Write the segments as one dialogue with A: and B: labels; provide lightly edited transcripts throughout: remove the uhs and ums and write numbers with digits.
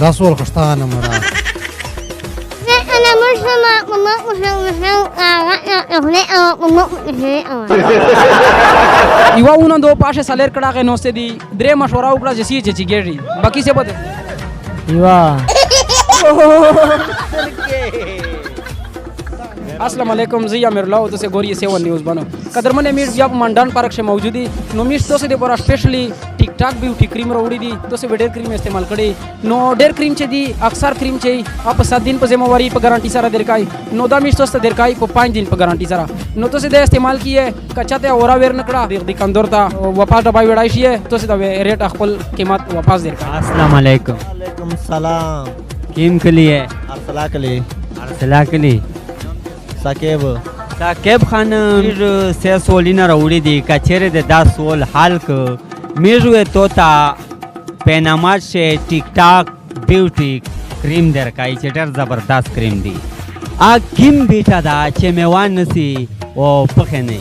A: دا سوال خشتانه مرا
B: أنا مسلمة
C: یو اونن دو پاشه سالر کړه غه نوسته دي درې مشوره وکړه چې سی چې ګېړي باقي څه بده
D: ایوا
C: السلام علیکم زی امیر الله تو سے گوری 7 نیوز بنو قدرمن امیر بیا منډان پارک سے موجودی نو میش تو سے د پورا سپیشلی ټیک ټاک بیوټی کریم راوړی دي تو سے ډېر کریم استعمال کړي نو ډېر کریم چې دی اکثر کریم چې اپ 7 दिन په ذمہواری په ګارانټي سره درکای نو دا میش تو سے درکای په 5 दिन په ګارانټي سره نو تو سے د استعمال کیه کچا ته اورا ور نکړه د کندور تا واپس دبای وړای شي تو سے د ریټ خپل قیمت واپس درکای
D: السلام علیکم
A: وعلیکم السلام
D: کیم کلیه
A: ارسلا کلی
D: ارسلا کلی ساکب خان میر سه سولینا راوړي دي کچره د دا سول حل ک میرو تو تا پینامات شه ټیک ټاک بیوټی کریم درکای چې ډېر زبردست کریم دی ا کیم بیٹا دا چې میوان نسی او پخې نه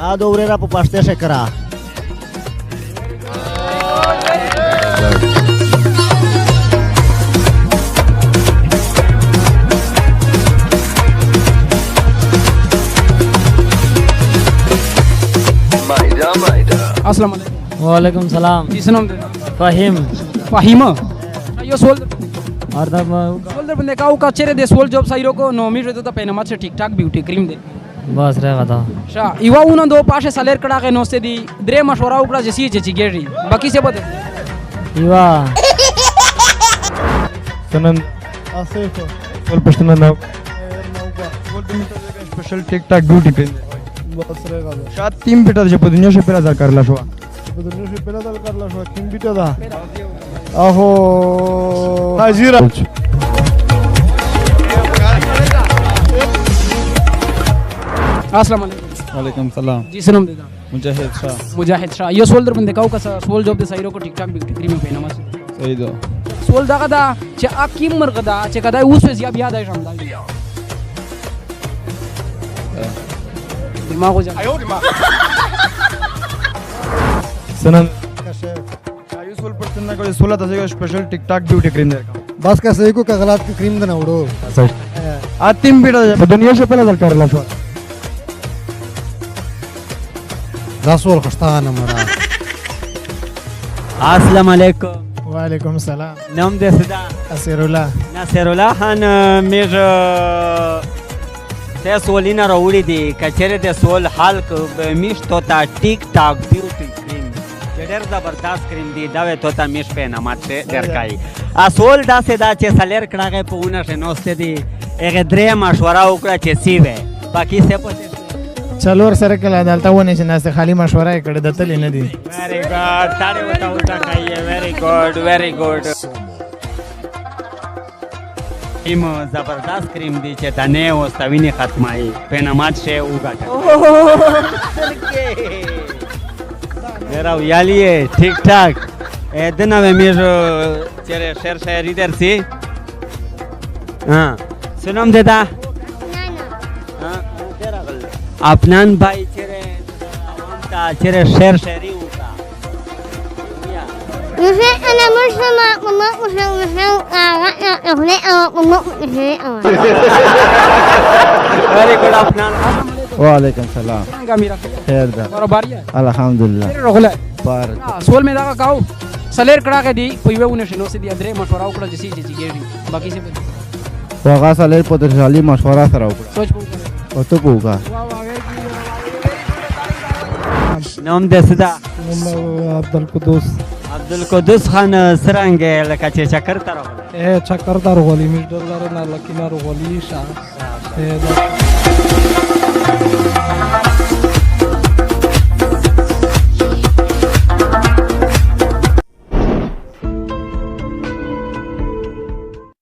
A: ا دوره را په پښته شکرا
C: السلام علیکم
D: وعلیکم سلام
C: جی سنم
D: فهیم
C: فهیمه यो सोल
D: और तब
C: सोल बंदे का का चेहरे दे सोल जॉब साइरो को नो मी तो पेनमा से ठीक ठाक ब्यूटी क्रीम दे
D: बस रहेगा था
C: शा इवा उन दो पाशे सालेर कड़ा के नोस्ते दी द्रे मशवरा उकड़ा जसी चे गेरी बाकी से बते
D: इवा
E: सनन आसिफ सोल पश्तना ना सोल तुम्ही स्पेशल टिक टाक ब्यूटी क्रीम बस रहेगा शायद 3 बेटा जे दुनिया से पहला करला शो दुनिया से पहला करला शो 3 बेटा दा अहो हाजिरा
C: अस्सलाम वालेकुम
E: वालेकुम सलाम
C: जी सनम देदा
E: मुजाहिद शाह
C: यो सोल बंदे का सोल जॉब दे साइरो को ठीक ठाक ब्यूटी क्रीम पेनमा से
E: सही दो
C: सोल दा कदा चे आकिम मरगदा चे कदा उस पे जिया बिया दा शामदा दिमाग हो जा
E: सनन आयु सोल पश्तना को 16 तसे स्पेशल टिक टाक ब्यूटी क्रीम दे
A: बस का सही को कगलात की क्रीम देना उड़ो
E: आ 3 बेटा दुनिया से पहला करला शो
A: دا سوال خشتانه مرا
D: السلام علیکم
F: وعلیکم سلام
D: نام دې صدا
F: اسیر الله
D: ناصر الله خان میر سه سولینا راوړي دي کچره د سول حال ک میش تو تا ټیک ټاک بیوټی کریم ډېر زبردست کریم دی دا وې تو تا میش په نامات سے درکای ا سول دا سے دا چې سالر کړه په ونه شنوسته دي هغه درې مشوره وکړه چې سی وې باقي څه پته
F: چلور سره کله دلته ونه چې ناس خالی مشوره کړه د تل نه دي
D: ویری ګډ تاړي وتا کایې ویری ګډ ایم زبردست کریم دی چې تنه او ستوینه ختمای پینامات شه وګاټه ګراو یالیه ټیک ټاک دنه مې چیرې شهر شهري درسي ها سنم دیدا افنان بھائی چرے عوام تا چرے شہر شہری ہوتا
B: أنا
D: ویری گڈ افنان
E: वालेकुम सलाम
C: का मेरा
E: खैर दा
C: और बारिया
E: अल्हम्दुलिल्लाह
C: रोगला
E: बार
C: सोल में दा काओ सलेर कड़ा के दी पइवे उने शनो से दी अदरे मशवरा उकड़ा जसी गेरी बाकी से
E: वागा साले पोटेंशियली मशवरा सरा ऊपर
C: सोच पू
E: ओ तो पोगा
D: نام دې صدا
F: عبدل قدوس
D: عبدالقدوس خان سرنګ لکه چې چکر ته راغلی
F: اے چکر دار غلی میډر لاره نه لکینار غلی شاه